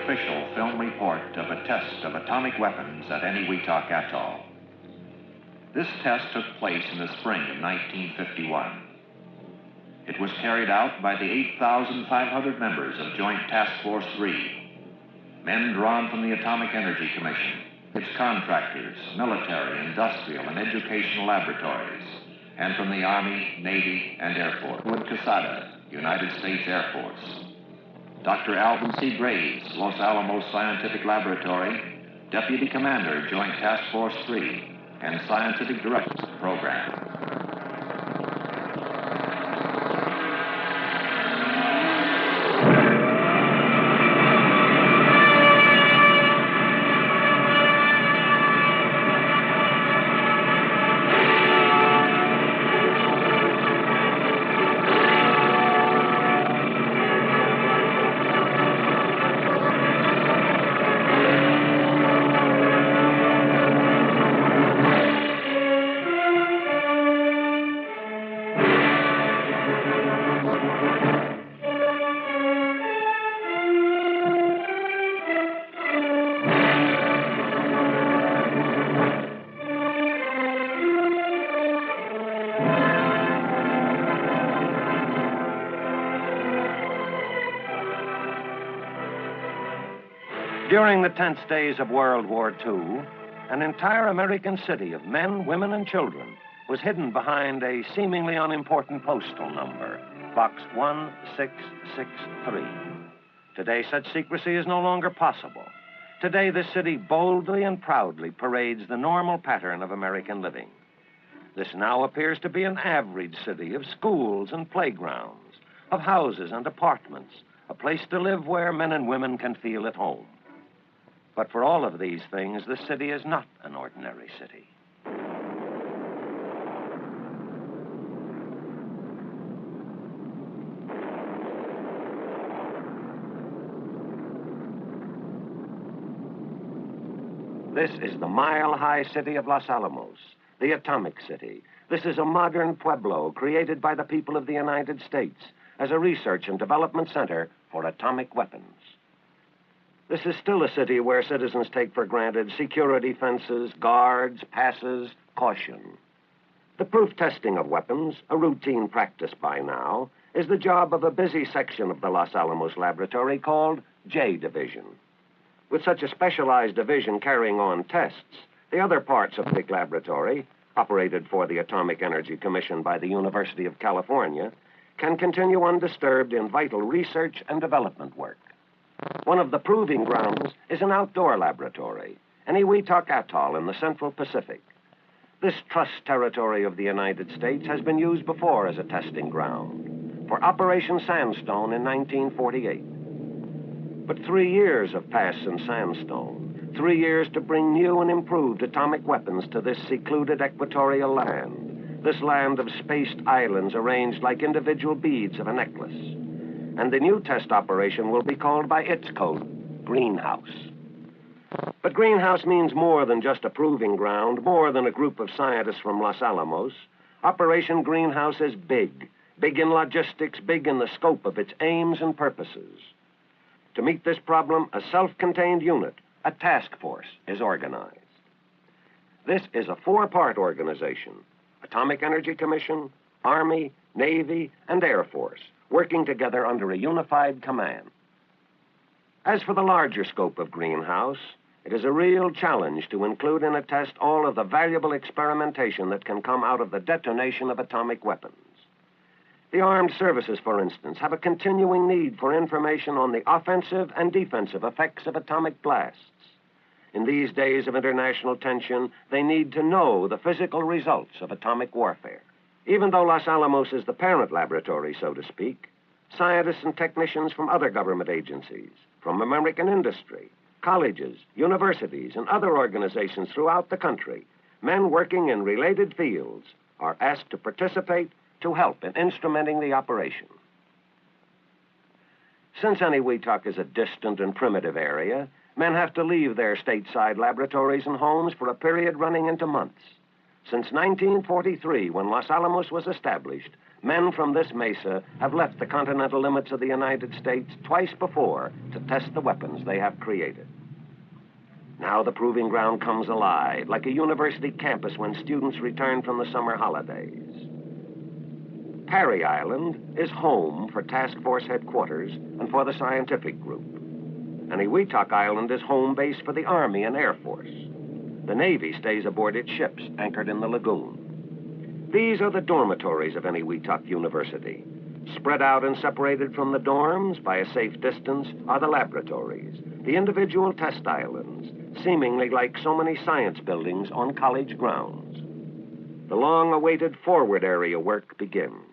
official film report of a test of atomic weapons at Enewetak Atoll. This test took place in the spring of 1951. It was carried out by the 8,500 members of Joint Task Force 3, men drawn from the Atomic Energy Commission, its contractors, military, industrial, and educational laboratories, and from the Army, Navy, and Air Force. Wood Quesada, United States Air Force. Dr. Alvin C. Graves, Los Alamos Scientific Laboratory, Deputy Commander, Joint Task Force 3, and Scientific Director of the program. During the tense days of World War II, an entire American city of men, women, and children was hidden behind a seemingly unimportant postal number, Box 1663. Today, such secrecy is no longer possible. Today, the city boldly and proudly parades the normal pattern of American living. This now appears to be an average city of schools and playgrounds, of houses and apartments, a place to live where men and women can feel at home. But for all of these things, the city is not an ordinary city. This is the mile-high city of Los Alamos, the atomic city. This is a modern pueblo created by the people of the United States as a research and development center for atomic weapons. This is still a city where citizens take for granted security fences, guards, passes, caution. The proof testing of weapons, a routine practice by now, is the job of a busy section of the Los Alamos laboratory called J Division. With such a specialized division carrying on tests, the other parts of the laboratory, operated for the Atomic Energy Commission by the University of California, can continue undisturbed in vital research and development work. One of the proving grounds is an outdoor laboratory, Enewetak Atoll in the Central Pacific. This trust territory of the United States has been used before as a testing ground for Operation Sandstone in 1948. But 3 years have passed since Sandstone, 3 years to bring new and improved atomic weapons to this secluded equatorial land, this land of spaced islands arranged like individual beads of a necklace. And the new test operation will be called by its code, Greenhouse. But Greenhouse means more than just a proving ground, more than a group of scientists from Los Alamos. Operation Greenhouse is big, big in logistics, big in the scope of its aims and purposes. To meet this problem, a self-contained unit, a task force, is organized. This is a 4-part organization: Atomic Energy Commission, Army, Navy, and Air Force, working together under a unified command. As for the larger scope of Greenhouse, it is a real challenge to include in a test all of the valuable experimentation that can come out of the detonation of atomic weapons. The armed services, for instance, have a continuing need for information on the offensive and defensive effects of atomic blasts. In these days of international tension, they need to know the physical results of atomic warfare. Even though Los Alamos is the parent laboratory, so to speak, scientists and technicians from other government agencies, from American industry, colleges, universities, and other organizations throughout the country, men working in related fields, are asked to participate to help in instrumenting the operation. Since Enewetak is a distant and primitive area, men have to leave their stateside laboratories and homes for a period running into months. Since 1943, when Los Alamos was established, Men from this mesa have left the continental limits of the United States twice before to test the weapons they have created. Now the proving ground comes alive, like a university campus when students return from the summer holidays. Parry Island is home for Task Force headquarters and for the scientific group. Enewetak Island is home base for the Army and Air Force. The Navy stays aboard its ships anchored in the lagoon. These are the dormitories of Enewetak University. Spread out and separated from the dorms by a safe distance are the laboratories, the individual test islands, seemingly like so many science buildings on college grounds. The long-awaited forward area work begins.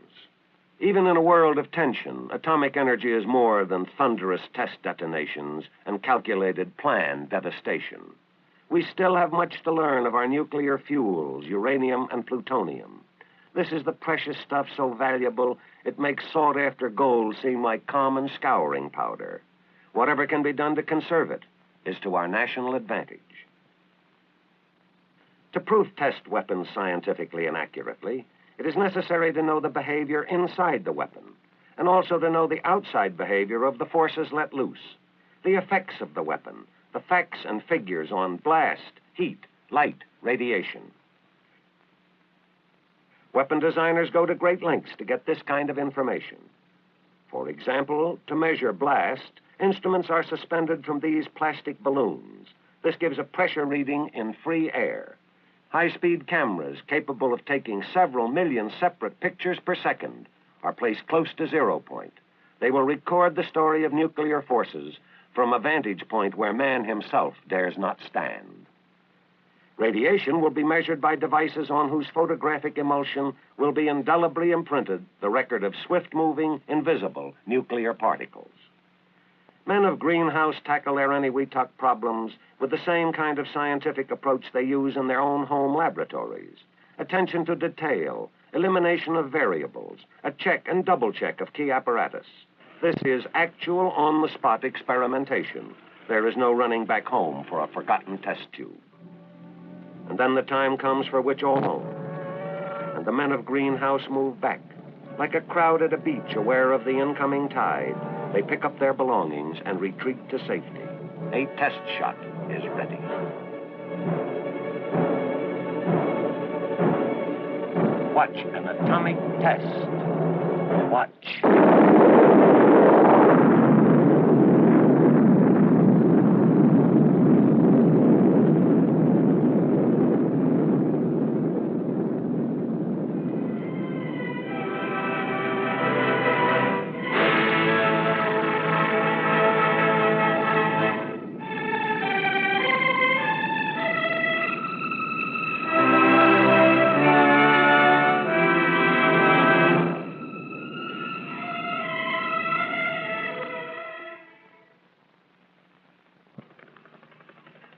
Even in a world of tension, atomic energy is more than thunderous test detonations and calculated planned devastation. We still have much to learn of our nuclear fuels, uranium and plutonium. This is the precious stuff so valuable, it makes sought-after gold seem like common scouring powder. Whatever can be done to conserve it is to our national advantage. To proof test weapons scientifically and accurately, it is necessary to know the behavior inside the weapon, and also to know the outside behavior of the forces let loose, the effects of the weapon, the facts and figures on blast, heat, light, radiation. Weapon designers go to great lengths to get this kind of information. For example, to measure blast, instruments are suspended from these plastic balloons. This gives a pressure reading in free air. High-speed cameras capable of taking several million separate pictures per second are placed close to zero point. They will record the story of nuclear forces from a vantage point where man himself dares not stand. Radiation will be measured by devices on whose photographic emulsion will be indelibly imprinted the record of swift-moving, invisible nuclear particles. Men of greenhouse tackle their Enewetak problems with the same kind of scientific approach they use in their own home laboratories. Attention to detail, elimination of variables, a check and double check of key apparatus. This is actual on-the-spot experimentation. There is no running back home for a forgotten test tube. And then the time comes for which all home. And the men of greenhouse move back. Like a crowd at a beach aware of the incoming tide, they pick up their belongings and retreat to safety. A test shot is ready. Watch an atomic test. Watch.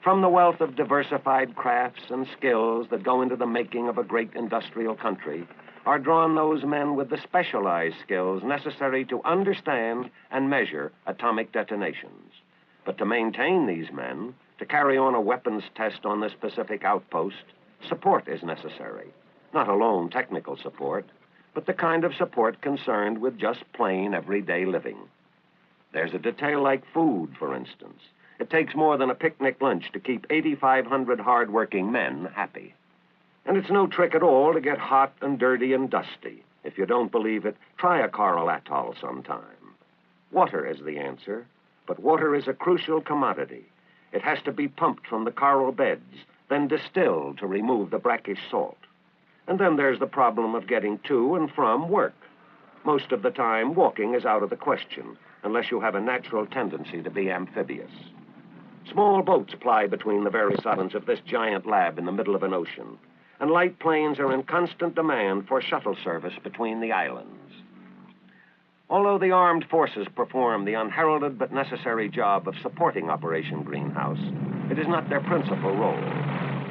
From the wealth of diversified crafts and skills that go into the making of a great industrial country are drawn those men with the specialized skills necessary to understand and measure atomic detonations. But to maintain these men, to carry on a weapons test on this specific outpost, support is necessary. Not alone technical support, but the kind of support concerned with just plain everyday living. There's a detail like food, for instance. It takes more than a picnic lunch to keep 8,500 hard-working men happy. And it's no trick at all to get hot and dirty and dusty. If you don't believe it, try a coral atoll sometime. Water is the answer, but water is a crucial commodity. It has to be pumped from the coral beds, then distilled to remove the brackish salt. And then there's the problem of getting to and from work. Most of the time, walking is out of the question, unless you have a natural tendency to be amphibious. Small boats ply between the various islands of this giant lab in the middle of an ocean, and light planes are in constant demand for shuttle service between the islands. Although the armed forces perform the unheralded but necessary job of supporting Operation Greenhouse, it is not their principal role.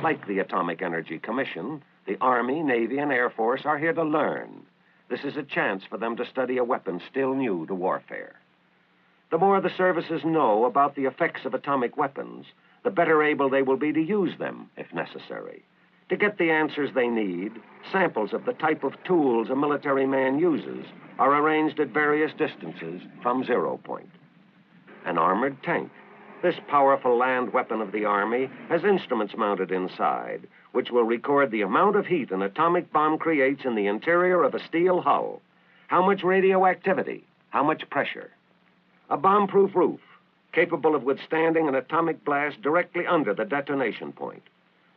Like the Atomic Energy Commission, the Army, Navy, and Air Force are here to learn. This is a chance for them to study a weapon still new to warfare. The more the services know about the effects of atomic weapons, the better able they will be to use them, if necessary. To get the answers they need, samples of the type of tools a military man uses are arranged at various distances from 0 point. An armored tank. This powerful land weapon of the Army has instruments mounted inside, which will record the amount of heat an atomic bomb creates in the interior of a steel hull, how much radioactivity, how much pressure. A bomb-proof roof, capable of withstanding an atomic blast directly under the detonation point.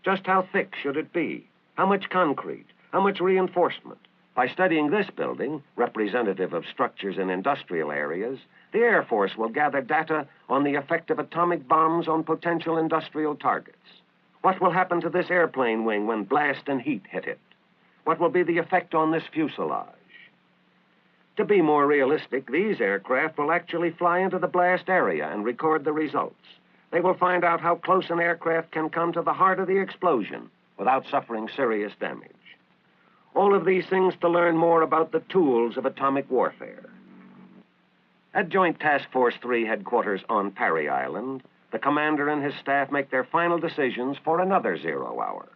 Just how thick should it be? How much concrete? How much reinforcement? By studying this building, representative of structures in industrial areas, the Air Force will gather data on the effect of atomic bombs on potential industrial targets. What will happen to this airplane wing when blast and heat hit it? What will be the effect on this fuselage? To be more realistic, these aircraft will actually fly into the blast area and record the results. They will find out how close an aircraft can come to the heart of the explosion without suffering serious damage. All of these things to learn more about the tools of atomic warfare. At Joint Task Force 3 headquarters on Parry Island, the commander and his staff make their final decisions for another 0 hour.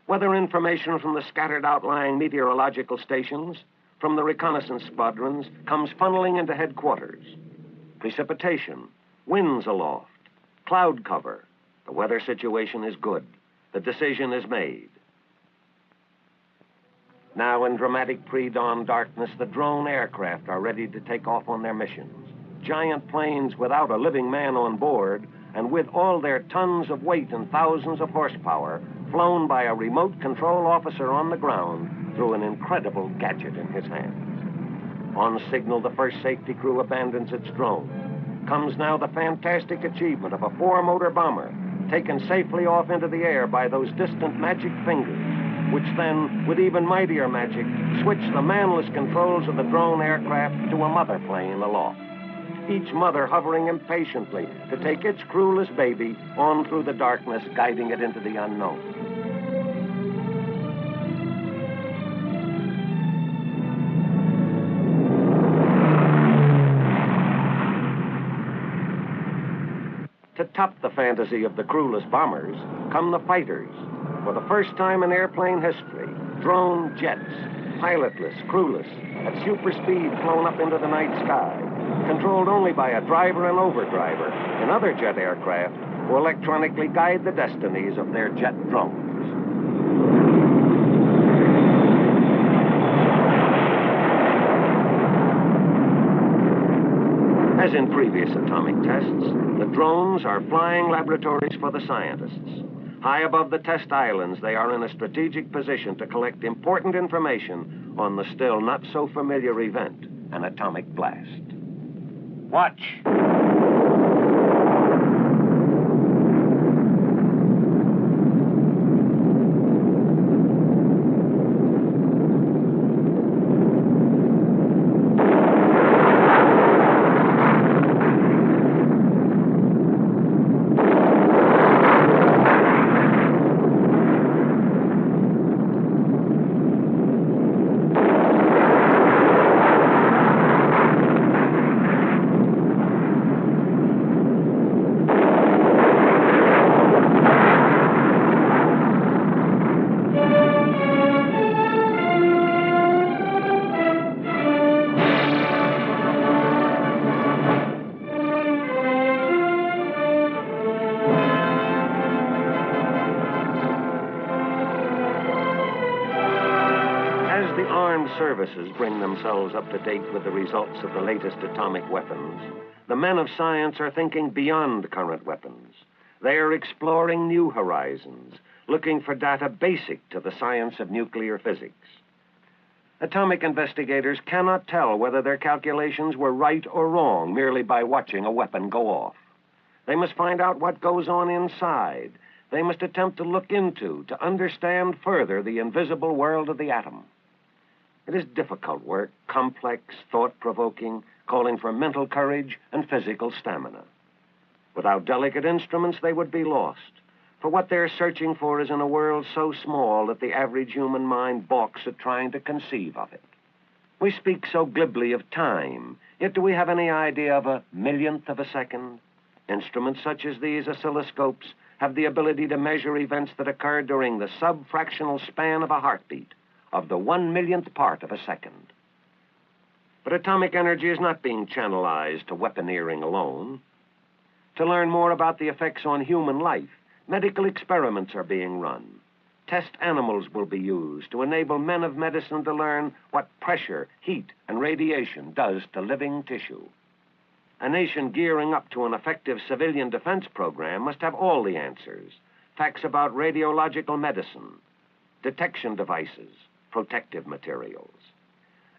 Weather information from the scattered outlying meteorological stations, from the reconnaissance squadrons, comes funneling into headquarters. Precipitation, winds aloft, cloud cover. The weather situation is good. The decision is made. Now, in dramatic pre-dawn darkness, the drone aircraft are ready to take off on their missions. Giant planes without a living man on board, and with all their tons of weight and thousands of horsepower, flown by a remote control officer on the ground through an incredible gadget in his hands. On signal, the first safety crew abandons its drone. Comes now the fantastic achievement of a 4-motor bomber taken safely off into the air by those distant magic fingers, which then, with even mightier magic, switch the manless controls of the drone aircraft to a mother plane aloft. Each mother hovering impatiently to take its crewless baby on through the darkness, guiding it into the unknown. To top the fantasy of the crewless bombers come the fighters. For the first time in airplane history, drone jets, pilotless, crewless, at super speed flown up into the night sky, controlled only by a driver and overdriver in other jet aircraft who electronically guide the destinies of their jet drones. As in previous atomic tests, the drones are flying laboratories for the scientists. High above the test islands, they are in a strategic position to collect important information on the still not-so-familiar event, an atomic blast. Watch. Services bring themselves up to date with the results of the latest atomic weapons, the men of science are thinking beyond current weapons. They are exploring new horizons, looking for data basic to the science of nuclear physics. Atomic investigators cannot tell whether their calculations were right or wrong merely by watching a weapon go off. They must find out what goes on inside. They must attempt to look into, to understand further the invisible world of the atom. It is difficult work, complex, thought-provoking, calling for mental courage and physical stamina. Without delicate instruments, they would be lost. For what they're searching for is in a world so small that the average human mind balks at trying to conceive of it. We speak so glibly of time, yet do we have any idea of a millionth of a second? Instruments such as these oscilloscopes have the ability to measure events that occur during the sub-fractional span of a heartbeat, of the 1/1,000,000th part of a second. But atomic energy is not being channelized to weaponeering alone. To learn more about the effects on human life, medical experiments are being run. Test animals will be used to enable men of medicine to learn what pressure, heat, and radiation does to living tissue. A nation gearing up to an effective civilian defense program must have all the answers. Facts about radiological medicine, detection devices, protective materials.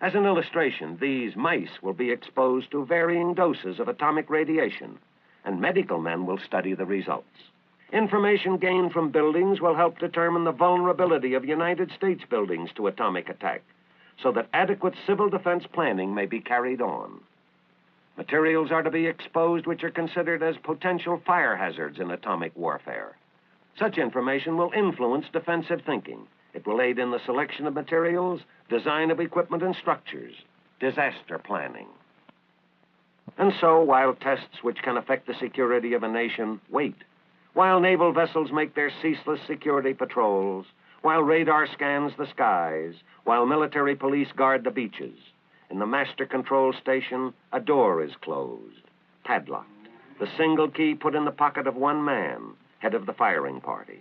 As an illustration, these mice will be exposed to varying doses of atomic radiation, and medical men will study the results. Information gained from buildings will help determine the vulnerability of United States buildings to atomic attack, so that adequate civil defense planning may be carried on. Materials are to be exposed which are considered as potential fire hazards in atomic warfare. Such information will influence defensive thinking. It will aid in the selection of materials, design of equipment and structures, disaster planning. And so, while tests which can affect the security of a nation wait, while naval vessels make their ceaseless security patrols, while radar scans the skies, while military police guard the beaches, in the master control station, a door is closed, padlocked, the single key put in the pocket of one man, head of the firing party.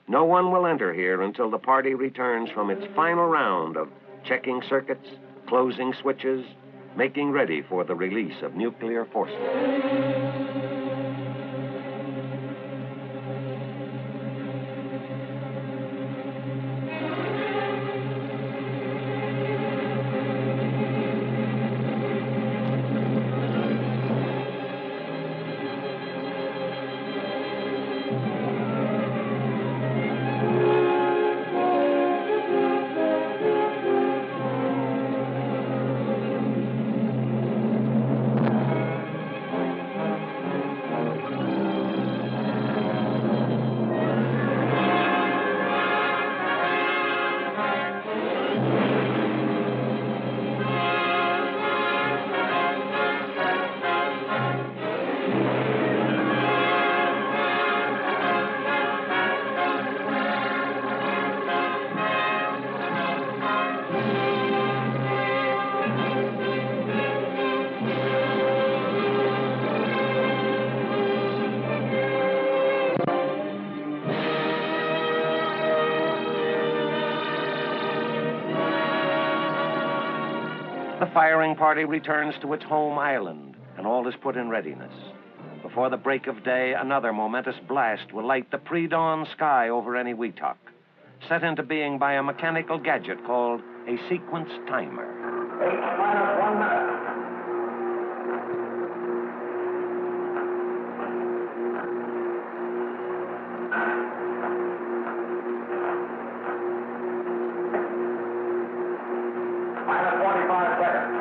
No one will enter here until the party returns from its final round of checking circuits, closing switches, making ready for the release of nuclear forces. The firing party returns to its home island, and all is put in readiness. Before the break of day, another momentous blast will light the pre-dawn sky over Enewetak, set into being by a mechanical gadget called a sequence timer. 8 minus 1 minute. Minus 45 seconds.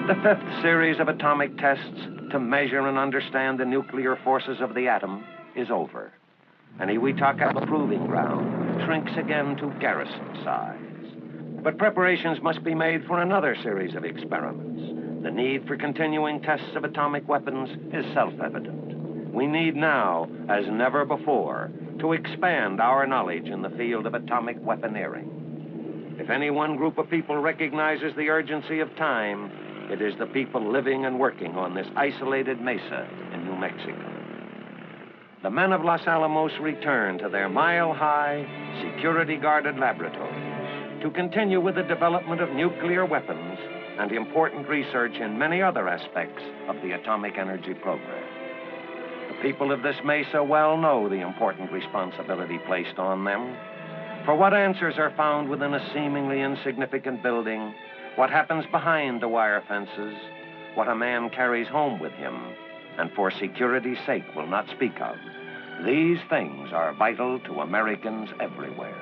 The fifth series of atomic tests to measure and understand the nuclear forces of the atom is over. Enewetak Atoll proving ground shrinks again to garrison size. But preparations must be made for another series of experiments. The need for continuing tests of atomic weapons is self-evident. We need now, as never before, to expand our knowledge in the field of atomic weaponeering. If any one group of people recognizes the urgency of time, It is the people living and working on this isolated mesa in New Mexico. The men of Los Alamos return to their mile-high, security-guarded laboratories to continue with the development of nuclear weapons and important research in many other aspects of the atomic energy program. The people of this mesa well know the important responsibility placed on them. For what answers are found within a seemingly insignificant building, what happens behind the wire fences, what a man carries home with him, and for security's sake will not speak of, these things are vital to Americans everywhere.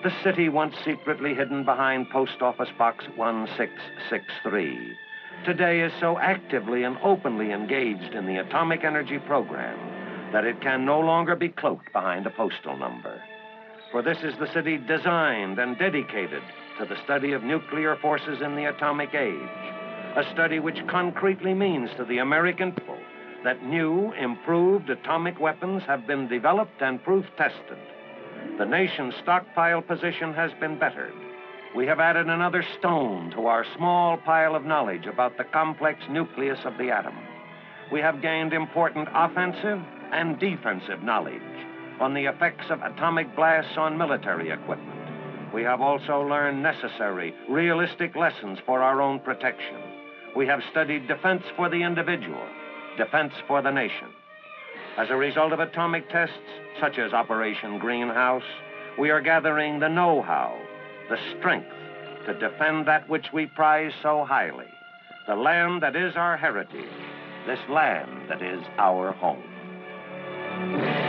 The city, once secretly hidden behind Post Office Box 1663, today is so actively and openly engaged in the atomic energy program that it can no longer be cloaked behind a postal number. For this is the city designed and dedicated to the study of nuclear forces in the atomic age, a study which concretely means to the American people that new, improved atomic weapons have been developed and proof-tested. The nation's stockpile position has been bettered. We have added another stone to our small pile of knowledge about the complex nucleus of the atom. We have gained important offensive and defensive knowledge on the effects of atomic blasts on military equipment. We have also learned necessary, realistic lessons for our own protection. We have studied defense for the individual, defense for the nation. As a result of atomic tests, such as Operation Greenhouse, we are gathering the know-how, the strength to defend that which we prize so highly, the land that is our heritage, this land that is our home.